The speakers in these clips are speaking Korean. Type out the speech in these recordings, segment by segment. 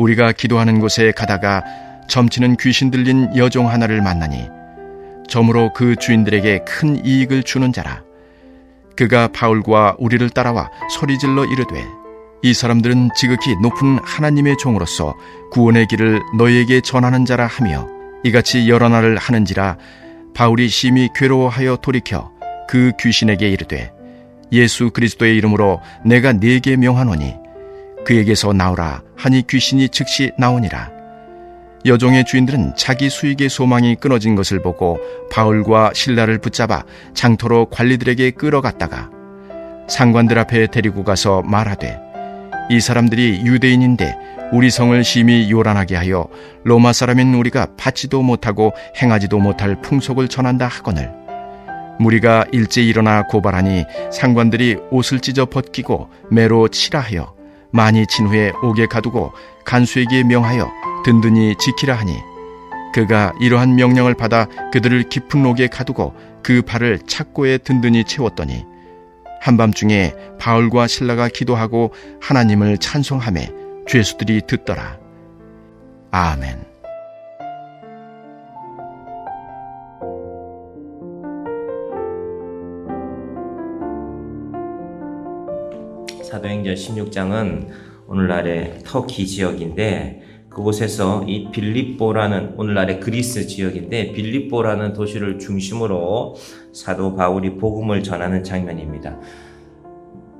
우리가 기도하는 곳에 가다가 점치는 귀신 들린 여종 하나를 만나니 점으로 그 주인들에게 큰 이익을 주는 자라. 그가 바울과 우리를 따라와 소리질러 이르되 이 사람들은 지극히 높은 하나님의 종으로서 구원의 길을 너희에게 전하는 자라 하며 이같이 여러 날을 하는지라. 바울이 심히 괴로워하여 돌이켜 그 귀신에게 이르되 예수 그리스도의 이름으로 내가 네게 명하노니 그에게서 나오라 하니 귀신이 즉시 나오니라. 여종의 주인들은 자기 수익의 소망이 끊어진 것을 보고 바울과 실라를 붙잡아 장터로 관리들에게 끌어갔다가 상관들 앞에 데리고 가서 말하되 이 사람들이 유대인인데 우리 성을 심히 요란하게 하여 로마 사람인 우리가 받지도 못하고 행하지도 못할 풍속을 전한다 하거늘 무리가 일제히 일어나 고발하니 상관들이 옷을 찢어 벗기고 매로 치라 하여 많이 친 후에 옥에 가두고 간수에게 명하여 든든히 지키라 하니 그가 이러한 명령을 받아 그들을 깊은 옥에 가두고 그 발을 착고에 든든히 채웠더니 한밤중에 바울과 실라가 기도하고 하나님을 찬송하매 죄수들이 듣더라. 아멘. 사도행전 16장은 오늘날의 터키 지역인데 그곳에서 이 빌립보라는 오늘날의 그리스 지역인데 빌립보라는 도시를 중심으로 사도 바울이 복음을 전하는 장면입니다.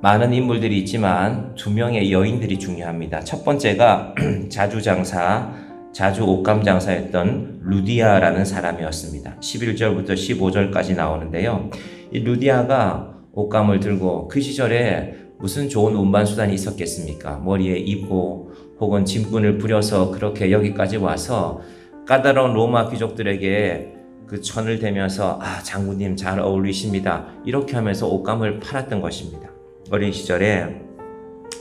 많은 인물들이 있지만 두 명의 여인들이 중요합니다. 첫 번째가 자주 옷감 장사였던 루디아라는 사람이었습니다. 11절부터 15절까지 나오는데요. 이 루디아가 옷감을 들고 그 시절에 무슨 좋은 운반수단이 있었겠습니까? 머리에 이고 혹은 짐꾼을 부려서 그렇게 여기까지 와서 까다로운 로마 귀족들에게 그 천을 대면서 장군님 잘 어울리십니다. 이렇게 하면서 옷감을 팔았던 것입니다. 어린 시절에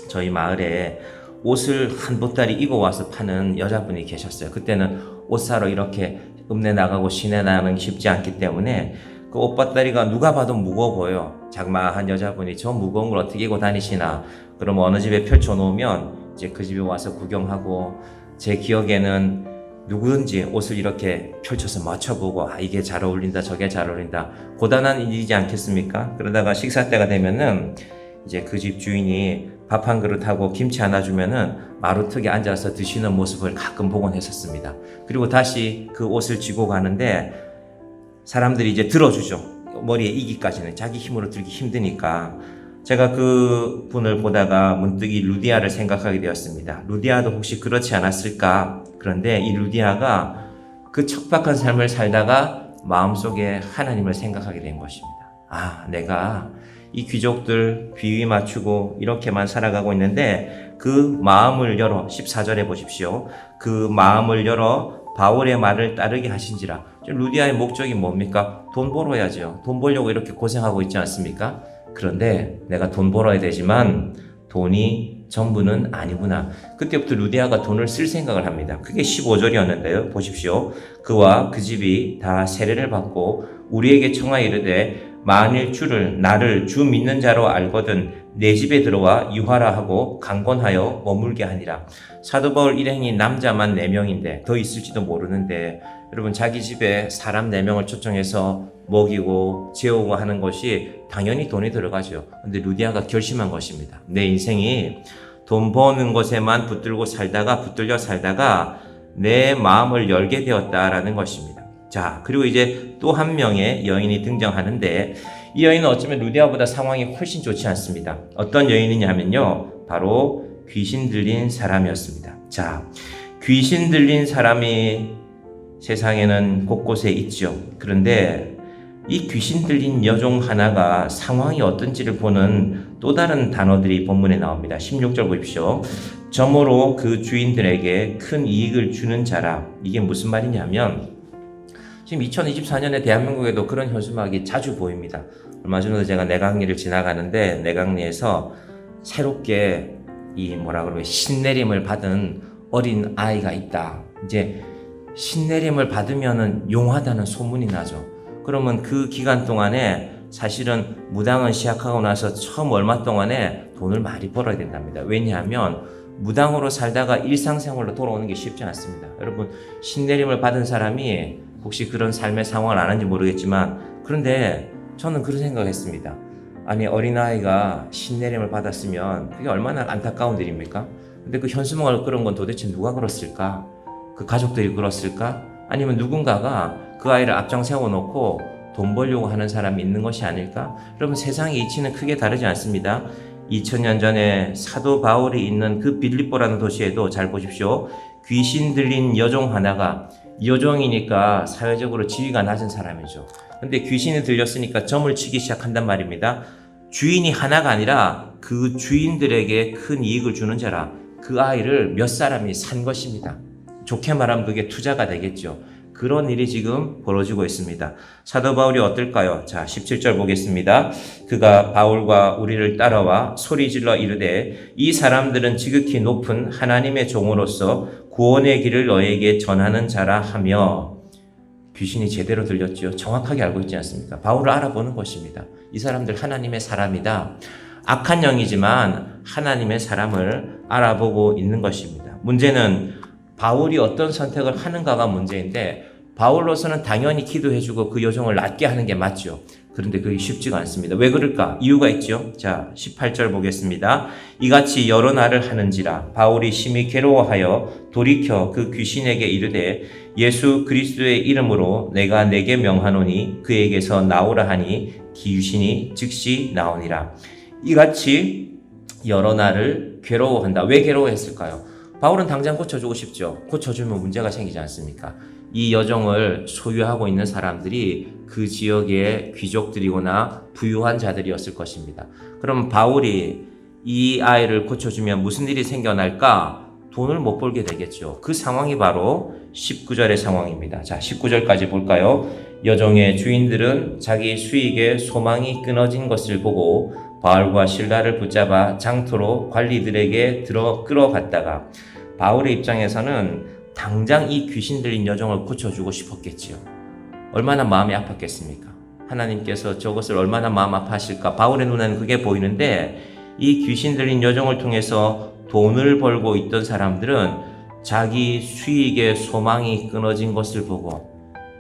저희 마을에 옷을 한 보따리 이고 와서 파는 여자분이 계셨어요. 그때는 옷 사러 이렇게 읍내 나가고 시내 나가는 게 쉽지 않기 때문에 그 옷보따리가 누가 봐도 무거워 보여. 장마한 여자분이 저 무거운 걸 어떻게 이고 다니시나. 그럼 어느 집에 펼쳐놓으면 이제 그 집에 와서 구경하고 제 기억에는 누구든지 옷을 이렇게 펼쳐서 맞춰보고 이게 잘 어울린다 저게 잘 어울린다 고단한 일이지 않겠습니까? 그러다가 식사 때가 되면은 이제 그 집 주인이 밥 한 그릇 하고 김치 하나 주면은 마루턱에 앉아서 드시는 모습을 가끔 보곤 했었습니다. 그리고 다시 그 옷을 쥐고 가는데 사람들이 이제 들어주죠. 머리에 이기까지는 자기 힘으로 들기 힘드니까. 제가 그 분을 보다가 문득 이 루디아를 생각하게 되었습니다. 루디아도 혹시 그렇지 않았을까? 그런데 이 루디아가 그 척박한 삶을 살다가 마음속에 하나님을 생각하게 된 것입니다. 내가 이 귀족들 비위 맞추고 이렇게만 살아가고 있는데 그 마음을 열어 14절에 보십시오. 그 마음을 열어 바울의 말을 따르게 하신지라. 루디아의 목적이 뭡니까? 돈 벌어야죠. 돈 벌려고 이렇게 고생하고 있지 않습니까? 그런데 내가 돈 벌어야 되지만 돈이 전부는 아니구나. 그때부터 루디아가 돈을 쓸 생각을 합니다. 그게 15절이었는데요. 보십시오. 그와 그 집이 다 세례를 받고 우리에게 청하여 이르되 만일 나를 주 믿는 자로 알거든 내 집에 들어와 유하라 하고 강권하여 머물게 하니라. 사도 바울 일행이 남자만 4명인데 더 있을지도 모르는데 여러분 자기 집에 사람 4명을 초청해서 먹이고 재우고 하는 것이 당연히 돈이 들어가죠. 근데 루디아가 결심한 것입니다. 내 인생이 돈 버는 것에만 붙들려 살다가 내 마음을 열게 되었다라는 것입니다. 자, 그리고 이제 또 한 명의 여인이 등장하는데 이 여인은 어쩌면 루디아보다 상황이 훨씬 좋지 않습니다. 어떤 여인이냐면요. 바로 귀신 들린 사람이었습니다. 자, 귀신 들린 사람이 세상에는 곳곳에 있죠. 그런데 이 귀신 들린 여종 하나가 상황이 어떤지를 보는 또 다른 단어들이 본문에 나옵니다. 16절 보십시오. 점으로 그 주인들에게 큰 이익을 주는 자라. 이게 무슨 말이냐면 지금 2024년에 대한민국에도 그런 현수막이 자주 보입니다. 얼마 전에도 제가 내강리를 지나가는데 내강리에서 새롭게 신내림을 받은 어린 아이가 있다. 이제 신내림을 받으면은 용하다는 소문이 나죠. 그러면 그 기간 동안에 사실은 무당은 시작하고 나서 처음 얼마 동안에 돈을 많이 벌어야 된답니다. 왜냐하면 무당으로 살다가 일상생활로 돌아오는 게 쉽지 않습니다. 여러분, 신내림을 받은 사람이 혹시 그런 삶의 상황을 아는지 모르겠지만, 그런데 저는 그런 생각을 했습니다. 아니, 어린아이가 신내림을 받았으면 그게 얼마나 안타까운 일입니까? 근데 그 현수막을 끌은 건 도대체 누가 끌었을까? 그 가족들이 끌었을까? 아니면 누군가가 그 아이를 앞장 세워놓고 돈 벌려고 하는 사람이 있는 것이 아닐까? 여러분, 세상의 이치는 크게 다르지 않습니다. 2000년 전에 사도 바울이 있는 그 빌립보라는 도시에도 잘 보십시오. 귀신 들린 여종 하나가, 여종이니까 사회적으로 지위가 낮은 사람이죠. 근데 귀신이 들렸으니까 점을 치기 시작한단 말입니다. 주인이 하나가 아니라 그 주인들에게 큰 이익을 주는 자라, 그 아이를 몇 사람이 산 것입니다. 좋게 말하면 그게 투자가 되겠죠. 그런 일이 지금 벌어지고 있습니다. 사도 바울이 어떨까요? 자, 17절 보겠습니다. 그가 바울과 우리를 따라와 소리질러 이르되 이 사람들은 지극히 높은 하나님의 종으로서 구원의 길을 너에게 전하는 자라 하며, 귀신이 제대로 들렸죠. 정확하게 알고 있지 않습니까? 바울을 알아보는 것입니다. 이 사람들 하나님의 사람이다. 악한 영이지만 하나님의 사람을 알아보고 있는 것입니다. 문제는 바울이 어떤 선택을 하는가가 문제인데, 바울로서는 당연히 기도해주고 그 여종을 낫게 하는 게 맞죠. 그런데 그게 쉽지가 않습니다. 왜 그럴까? 이유가 있죠. 자, 18절 보겠습니다. 이같이 여러 날을 하는지라 바울이 심히 괴로워하여 돌이켜 그 귀신에게 이르되 예수 그리스도의 이름으로 내가 내게 명하노니 그에게서 나오라 하니 귀신이 즉시 나오니라. 이같이 여러 날을 괴로워한다. 왜 괴로워했을까요? 바울은 당장 고쳐주고 싶죠. 고쳐주면 문제가 생기지 않습니까? 이 여종을 소유하고 있는 사람들이 그 지역의 귀족들이거나 부유한 자들이었을 것입니다. 그럼 바울이 이 아이를 고쳐주면 무슨 일이 생겨날까? 돈을 못 벌게 되겠죠. 그 상황이 바로 19절의 상황입니다. 자, 19절까지 볼까요? 여종의 주인들은 자기 수익에 소망이 끊어진 것을 보고 바울과 실라를 붙잡아 장터로 관리들에게 끌어갔다가, 바울의 입장에서는 당장 이 귀신 들린 여종을 고쳐주고 싶었겠지요. 얼마나 마음이 아팠겠습니까? 하나님께서 저것을 얼마나 마음 아파하실까? 바울의 눈에는 그게 보이는데, 이 귀신 들린 여종을 통해서 돈을 벌고 있던 사람들은 자기 수익의 소망이 끊어진 것을 보고,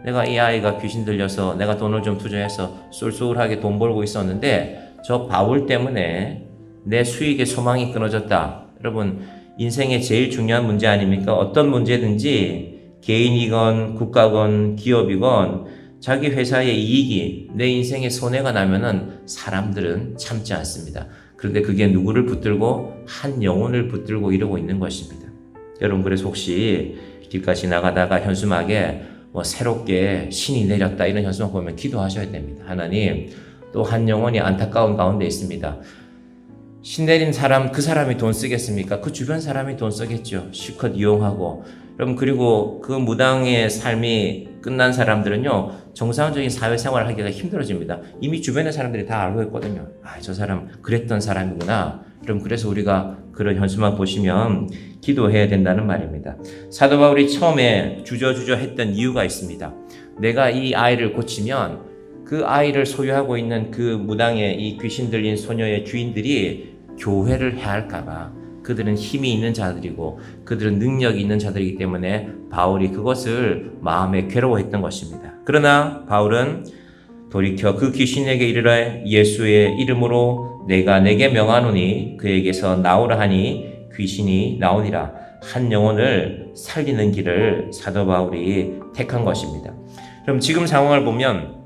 내가 이 아이가 귀신 들려서 내가 돈을 좀 투자해서 쏠쏠하게 돈 벌고 있었는데 저 바울 때문에 내 수익의 소망이 끊어졌다. 여러분, 인생의 제일 중요한 문제 아닙니까? 어떤 문제든지 개인이건 국가건 기업이건 자기 회사의 이익이 내 인생에 손해가 나면은 사람들은 참지 않습니다. 그런데 그게 누구를 붙들고? 한 영혼을 붙들고 이러고 있는 것입니다. 여러분, 그래서 혹시 길가에 지나가다가 현수막에 새롭게 신이 내렸다 이런 현수막 보면 기도하셔야 됩니다. 하나님, 또 한 영혼이 안타까운 가운데 있습니다. 신 내린 사람, 그 사람이 돈 쓰겠습니까? 그 주변 사람이 돈 쓰겠죠. 실컷 이용하고. 여러분, 그리고 그 무당의 삶이 끝난 사람들은요, 정상적인 사회생활을 하기가 힘들어집니다. 이미 주변의 사람들이 다 알고 있거든요. 아, 저 사람 그랬던 사람이구나. 여러분, 그래서 우리가 그런 현수막 보시면 기도해야 된다는 말입니다. 사도 바울이 처음에 주저주저 했던 이유가 있습니다. 내가 이 아이를 고치면 그 아이를 소유하고 있는 그 무당의 이 귀신 들린 소녀의 주인들이 교회를 해할까봐. 그들은 힘이 있는 자들이고 그들은 능력이 있는 자들이기 때문에 바울이 그것을 마음에 괴로워했던 것입니다. 그러나 바울은 돌이켜 그 귀신에게 이르러 예수의 이름으로 내가 내게 명하노니 그에게서 나오라 하니 귀신이 나오니라. 한 영혼을 살리는 길을 사도 바울이 택한 것입니다. 그럼 지금 상황을 보면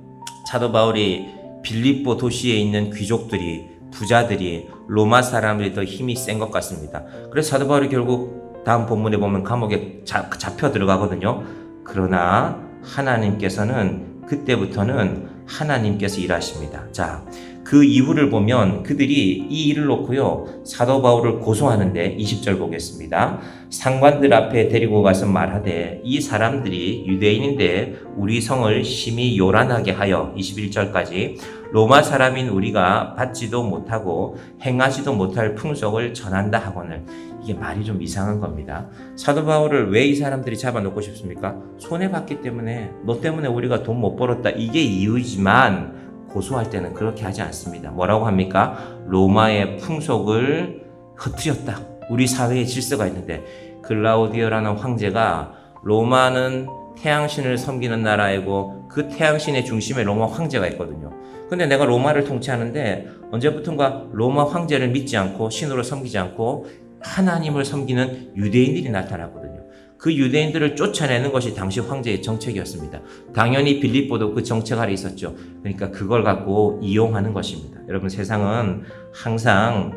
사도 바울이 빌립보 도시에 있는 귀족들이, 부자들이, 로마 사람들이 더 힘이 센 것 같습니다. 그래서 사도 바울이 결국 다음 본문에 보면 감옥에 잡혀 들어가거든요. 그러나 하나님께서는 그때부터는 하나님께서 일하십니다. 자, 그 이유를 보면 그들이 이 일을 놓고요, 사도 바울을 고소하는데 20절 보겠습니다. 상관들 앞에 데리고 가서 말하되 이 사람들이 유대인인데 우리 성을 심히 요란하게 하여 21절까지 로마 사람인 우리가 받지도 못하고 행하지도 못할 풍속을 전한다 하거늘. 이게 말이 좀 이상한 겁니다. 사도 바울을 왜 이 사람들이 잡아놓고 싶습니까? 손해봤기 때문에, 너 때문에 우리가 돈 못 벌었다, 이게 이유이지만 고소할 때는 그렇게 하지 않습니다. 뭐라고 합니까? 로마의 풍속을 흐트렸다. 우리 사회에 질서가 있는데 클라우디오라는 황제가 로마는 태양신을 섬기는 나라이고 그 태양신의 중심에 로마 황제가 있거든요. 근데 내가 로마를 통치하는데 언제부턴가 로마 황제를 믿지 않고 신으로 섬기지 않고 하나님을 섬기는 유대인들이 나타났거든요. 그 유대인들을 쫓아내는 것이 당시 황제의 정책이었습니다. 당연히 빌립보도 그 정책 아래 있었죠. 그러니까 그걸 갖고 이용하는 것입니다. 여러분, 세상은 항상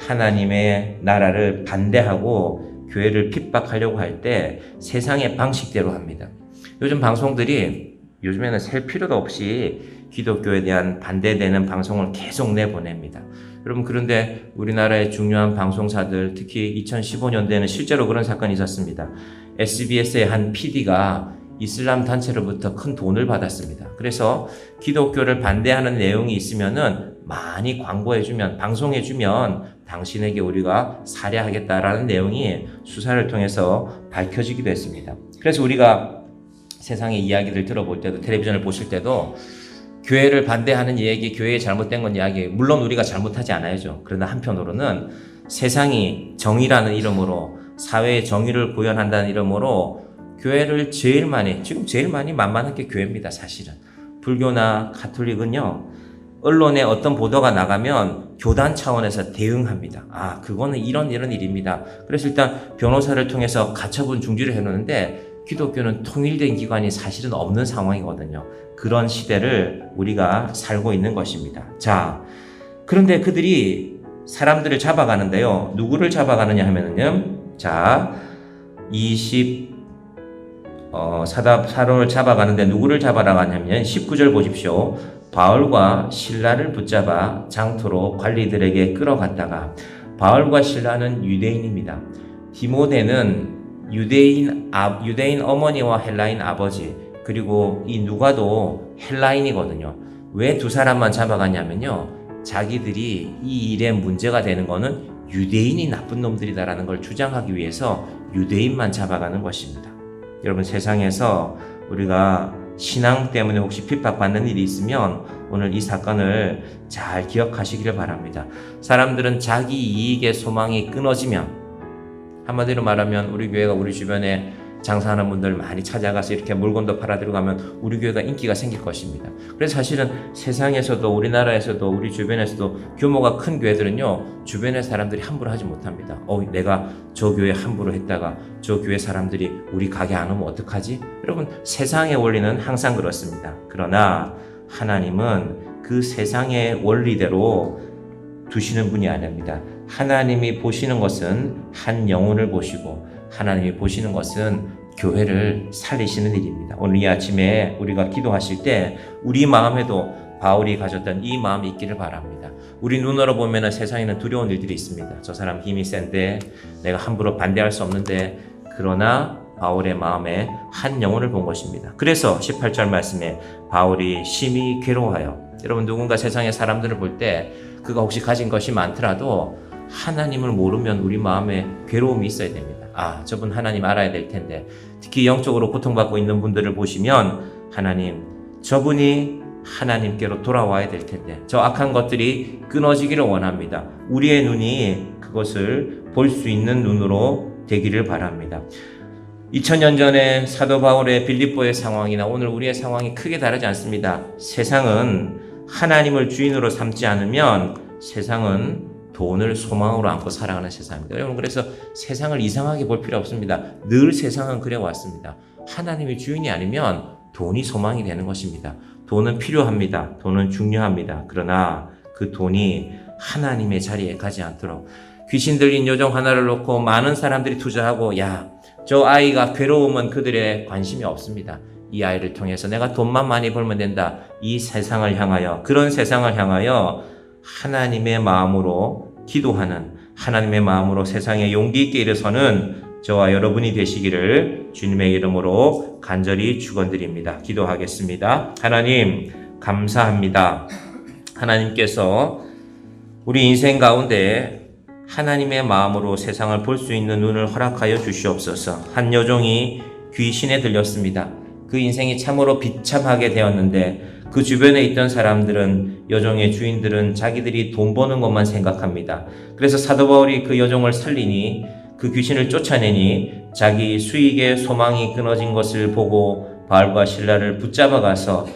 하나님의 나라를 반대하고 교회를 핍박하려고 할 때 세상의 방식대로 합니다. 요즘 방송들이 요즘에는 셀 필요도 없이 기독교에 대한 반대되는 방송을 계속 내보냅니다. 여러분, 그런데 우리나라의 중요한 방송사들, 특히 2015년대에는 실제로 그런 사건이 있었습니다. SBS의 한 PD가 이슬람 단체로부터 큰 돈을 받았습니다. 그래서 기독교를 반대하는 내용이 있으면은 많이 광고해주면, 방송해주면 당신에게 우리가 살해하겠다라는 내용이 수사를 통해서 밝혀지기도 했습니다. 그래서 우리가 세상의 이야기를 들어볼 때도, 텔레비전을 보실 때도 교회를 반대하는 얘기, 교회에 잘못된 건 이야기, 물론 우리가 잘못하지 않아야죠. 그러나 한편으로는 세상이 정의라는 이름으로, 사회의 정의를 구현한다는 이름으로 교회를 지금 제일 많이 만만한 게 교회입니다, 사실은. 불교나 가톨릭은요, 언론에 어떤 보도가 나가면 교단 차원에서 대응합니다. 그거는 이런 일입니다. 그래서 일단 변호사를 통해서 가처분 중지를 해놓는데 기독교는 통일된 기관이 사실은 없는 상황이거든요. 그런 시대를 우리가 살고 있는 것입니다. 자, 그런데 그들이 사람들을 잡아가는데요. 누구를 잡아가느냐 하면은요. 자, 사도를 잡아가는데 누구를 잡아라 가냐면 19절 보십시오. 바울과 실라를 붙잡아 장터로 관리들에게 끌어갔다가, 바울과 실라는 유대인입니다. 디모데는 유대인 어머니와 헬라인 아버지, 그리고 이 누가도 헬라인이거든요. 왜 두 사람만 잡아갔냐면요, 자기들이 이 일에 문제가 되는 거는 유대인이 나쁜 놈들이다라는 걸 주장하기 위해서 유대인만 잡아가는 것입니다. 여러분, 세상에서 우리가 신앙 때문에 혹시 핍박받는 일이 있으면 오늘 이 사건을 잘 기억하시기를 바랍니다. 사람들은 자기 이익의 소망이 끊어지면, 한마디로 말하면 우리 교회가 우리 주변에 장사하는 분들 많이 찾아가서 이렇게 물건도 팔아들고 가면 우리 교회가 인기가 생길 것입니다. 그래서 사실은 세상에서도, 우리나라에서도, 우리 주변에서도 규모가 큰 교회들은요, 주변의 사람들이 함부로 하지 못합니다. 내가 저 교회 함부로 했다가 저 교회 사람들이 우리 가게 안 오면 어떡하지? 여러분, 세상의 원리는 항상 그렇습니다. 그러나 하나님은 그 세상의 원리대로 두시는 분이 아닙니다. 하나님이 보시는 것은 한 영혼을 보시고, 하나님이 보시는 것은 교회를 살리시는 일입니다. 오늘 이 아침에 우리가 기도하실 때 우리 마음에도 바울이 가졌던 이 마음이 있기를 바랍니다. 우리 눈으로 보면 세상에는 두려운 일들이 있습니다. 저 사람 힘이 센데, 내가 함부로 반대할 수 없는데, 그러나 바울의 마음에 한 영혼을 본 것입니다. 그래서 18절 말씀에 바울이 심히 괴로워하여, 여러분, 누군가 세상의 사람들을 볼 때 그가 혹시 가진 것이 많더라도 하나님을 모르면 우리 마음에 괴로움이 있어야 됩니다. 저분 하나님 알아야 될 텐데, 특히 영적으로 고통받고 있는 분들을 보시면 하나님, 저분이 하나님께로 돌아와야 될 텐데, 저 악한 것들이 끊어지기를 원합니다. 우리의 눈이 그것을 볼 수 있는 눈으로 되기를 바랍니다. 2000년 전에 사도 바울의 빌립보의 상황이나 오늘 우리의 상황이 크게 다르지 않습니다. 세상은 하나님을 주인으로 삼지 않으면 세상은 돈을 소망으로 안고 살아가는 세상입니다. 여러분, 그래서 세상을 이상하게 볼 필요 없습니다. 늘 세상은 그래왔습니다. 하나님이 주인이 아니면 돈이 소망이 되는 것입니다. 돈은 필요합니다. 돈은 중요합니다. 그러나 그 돈이 하나님의 자리에 가지 않도록, 귀신 들린 요정 하나를 놓고 많은 사람들이 투자하고, 저 아이가 괴로우면 그들의 관심이 없습니다. 이 아이를 통해서 내가 돈만 많이 벌면 된다. 이 세상을 향하여, 그런 세상을 향하여 하나님의 마음으로 기도하는, 하나님의 마음으로 세상에 용기 있게 일어서는 저와 여러분이 되시기를 주님의 이름으로 간절히 축원드립니다. 기도하겠습니다. 하나님, 감사합니다. 하나님께서 우리 인생 가운데 하나님의 마음으로 세상을 볼 수 있는 눈을 허락하여 주시옵소서. 한 여종이 귀신에 들렸습니다. 그 인생이 참으로 비참하게 되었는데 그 주변에 있던 사람들은, 여종의 주인들은 자기들이 돈 버는 것만 생각합니다. 그래서 사도 바울이 그 여종을 살리니, 그 귀신을 쫓아내니 자기 수익의 소망이 끊어진 것을 보고 바울과 실라를 붙잡아 가서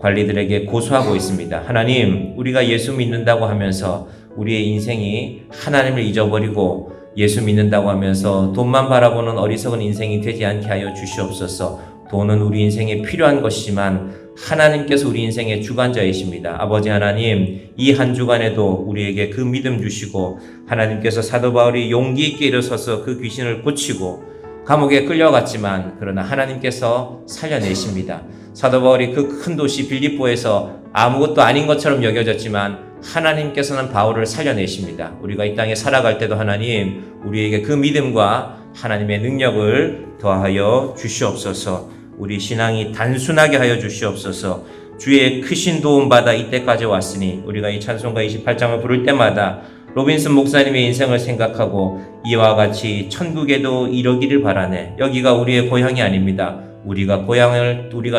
관리들에게 고소하고 있습니다. 하나님, 우리가 예수 믿는다고 하면서 우리의 인생이 하나님을 잊어버리고 예수 믿는다고 하면서 돈만 바라보는 어리석은 인생이 되지 않게 하여 주시옵소서. 돈은 우리 인생에 필요한 것이지만 하나님께서 우리 인생의 주관자이십니다. 아버지 하나님, 이 한 주간에도 우리에게 그 믿음 주시고, 하나님께서 사도 바울이 용기 있게 일어서서 그 귀신을 고치고 감옥에 끌려갔지만 그러나 하나님께서 살려내십니다. 사도 바울이 그 큰 도시 빌립보에서 아무것도 아닌 것처럼 여겨졌지만 하나님께서는 바울을 살려내십니다. 우리가 이 땅에 살아갈 때도 하나님, 우리에게 그 믿음과 하나님의 능력을 더하여 주시옵소서. 우리 신앙이 단순하게 하여 주시옵소서. 주의 크신 도움 받아 이때까지 왔으니 우리가 이 찬송가 28장을 부를 때마다 로빈슨 목사님의 인생을 생각하고 이와 같이 천국에도 이르기를 바라네. 여기가 우리의 고향이 아닙니다. 우리가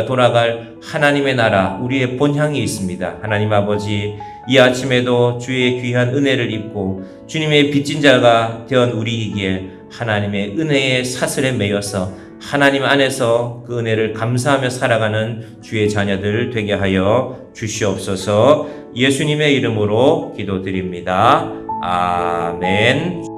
돌아갈 하나님의 나라, 우리의 본향이 있습니다. 하나님 아버지, 이 아침에도 주의 귀한 은혜를 입고 주님의 빚진 자가 된 우리이기에 하나님의 은혜의 사슬에 매여서 하나님 안에서 그 은혜를 감사하며 살아가는 주의 자녀들 되게 하여 주시옵소서. 예수님의 이름으로 기도드립니다. 아멘.